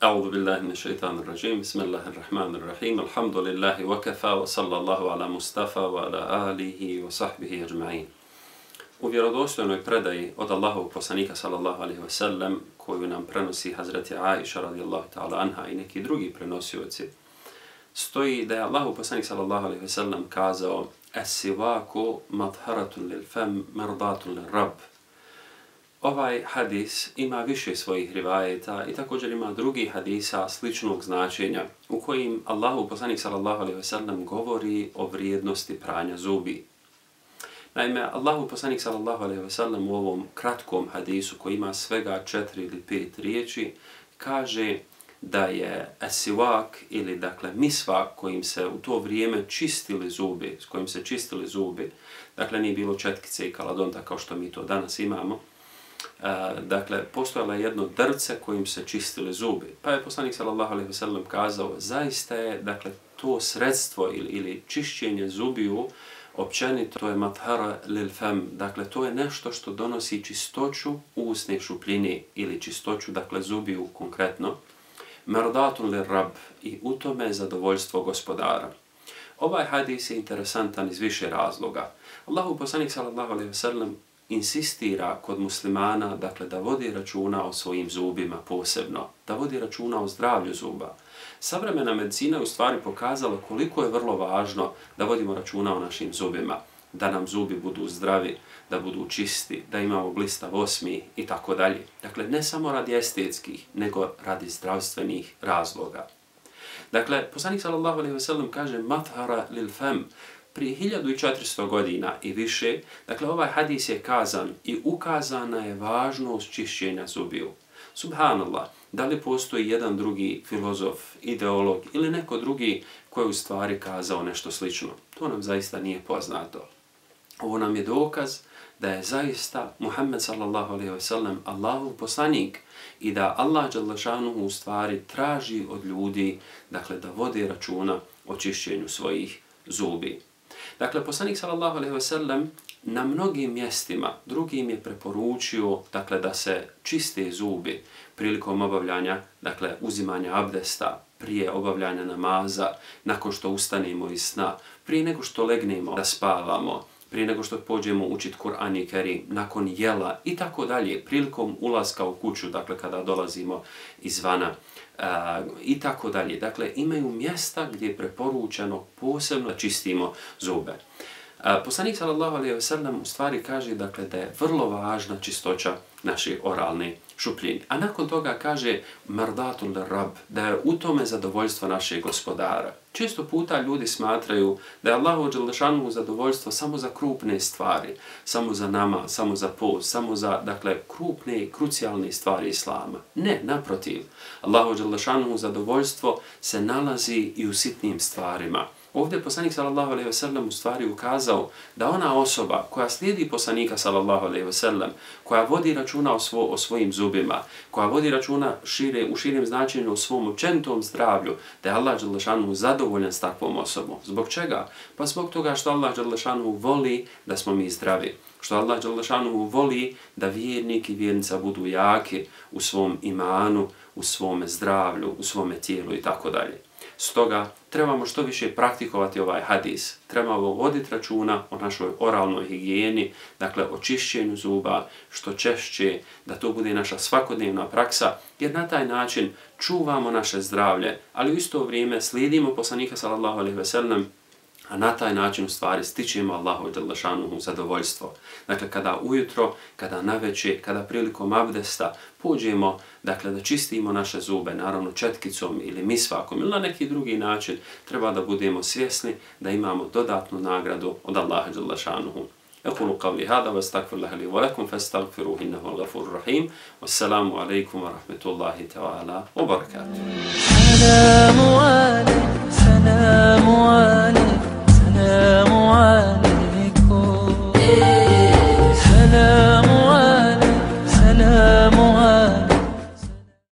أعوذ بالله من الشيطان الرجيم بسم الله الرحمن الرحيم الحمد لله وكفى وصلى الله على مصطفى وعلى آله وصحبه أجمعين. U vjerodostojnoj predaji od Allahovog poslanika sallallahu alejhi ve sellem koju nam prenosi Hazreti Aisha radijallahu ta'ala anha i neki drugi prenosioci stoji da je Allahov poslanik sallallahu alejhi ve sellem kazao: "Es-sivaku matharatun lil fam mardatun lir rabb." Ovaj hadis ima više svojih rivajeta i također ima drugi hadisa sličnog značenja u kojim Allahov poslanik sallallahu alejhi ve sellem govori o vrijednosti pranja zubi. Naime, Allahov poslanik sallallahu alejhi ve sellem u ovom kratkom hadisu koji ima svega 4 ili 5 riječi kaže da je siwak ili dakle misvak kojim se u to vrijeme čistili zubi, s kojim se čistili zubi, dakle nije bilo četkice i kaladonta kao što mi to danas imamo. Dakle, postojalo je jedno drvce kojim se čistili zubi. Pa je poslanik sallallahu alejhi ve sellem kazao, zaista je dakle to sredstvo ili čišćenje zubiju općenito, to je mathara lil fam, dakle to je nešto što donosi čistoću usne šupljine ili čistoću dakle zubiju konkretno. Mardatun lir rabb, i u tome je zadovoljstvo gospodara. Ovaj hadis je interesantan iz više razloga. Allahov poslanik sallallahu alejhi ve sellem insistira kod muslimana dakle da vodi računa o svojim zubima posebno, da vodi računa o zdravlju zuba. Savremena medicina je u stvari pokazala koliko je vrlo važno da vodimo računa o našim zubima, da nam zubi budu zdravi, da budu čisti, da imamo blistav osmih i tako dalje. Dakle, ne samo radi estetskih, nego radi zdravstvenih razloga. Dakle, poslanik sallallahu alejhi ve sellem kaže mathara lil fam. Prije 1400 godina i više, dakle ovaj hadis je kazan i ukazana je važnost čišćenja zubiju. Subhanallah, da li postoji jedan drugi filozof, ideolog ili neko drugi koji u stvari kazao nešto slično? To nam zaista nije poznato. Ovo nam je dokaz da je zaista Muhammed sallallahu alejhi ve sellem Allahov poslanik i da Allah dželle šanuhu u stvari traži od ljudi dakle da vode računa o čišćenju svojih zubi. Dakle, poslanik sallallahu alejhi ve sellem na mnogim mjestima drugim je preporučio dakle da se čiste zubi prilikom obavljanja, dakle uzimanja abdesta, prije obavljanja namaza, nakon što ustanemo iz sna, prije nego što legnemo da spavamo, prije nego što pođemo učiti Kur'an i Kerim, nakon jela i tako dalje, prilikom ulaska u kuću, dakle kada dolazimo izvana i tako dalje. Dakle, imaju mjesta gdje je preporučeno posebno da čistimo zube. Poslanik sallallahu alejhi ve sellem u stvari kaže dakle da je vrlo važna čistoća naše oralne šupljine. A nakon toga kaže mardatun lir rabb, da je u tome zadovoljstvo našeg gospodara. Često puta ljudi smatraju da je Allahu dželle šanuhu zadovoljstvo samo za krupne stvari, samo za namaz, samo za post, samo za dakle krupne i krucijalne stvari islama. Ne, naprotiv. Allahu dželle šanuhu zadovoljstvo se nalazi i u sitnim stvarima. Ovdje je poslanik sallallahu alejhi ve sellem u stvari ukazao da ona osoba koja slijedi poslanika sallallahu alejhi ve sellem, koja vodi računa o svojim zubima, koja vodi računa u širem značenju o svom općenitom zdravlju, da je Allah dželle šanuhu zadovoljan s takvom osobom. Zbog čega? Pa zbog toga što Allah dželle šanuhu voli da smo mi zdravi. Što Allah dželle šanuhu voli da vjernik i vjernica budu jaki u svom imanu, u svome zdravlju, u svome tijelu i tako dalje. Stoga trebamo što više praktikovati ovaj hadis. Trebamo voditi računa o našoj oralnoj higijeni, dakle o čišćenju zuba, što češće, da to bude naša svakodnevna praksa, jer na taj način čuvamo naše zdravlje, ali u isto vrijeme slijedimo poslanika sallallahu alejhi ve sellem, a na taj način u stvari stičemo Allahu dželle šanuhu zadovoljstvo. Dakle, kada ujutro, kada navečer, kada prilikom abdesta pođemo, dakle da čistimo naše zube, naravno četkicom ili misvakom ili na neki drugi način, treba da budemo svjesni da imamo dodatnu nagradu od Allaha dželle šanuhu. أقول قولي هذا واستغفر الله لي ولكم فاستغفروه إنه هو الغفور الرحيم والسلام عليكم ورحمة الله تعالى وبركاته.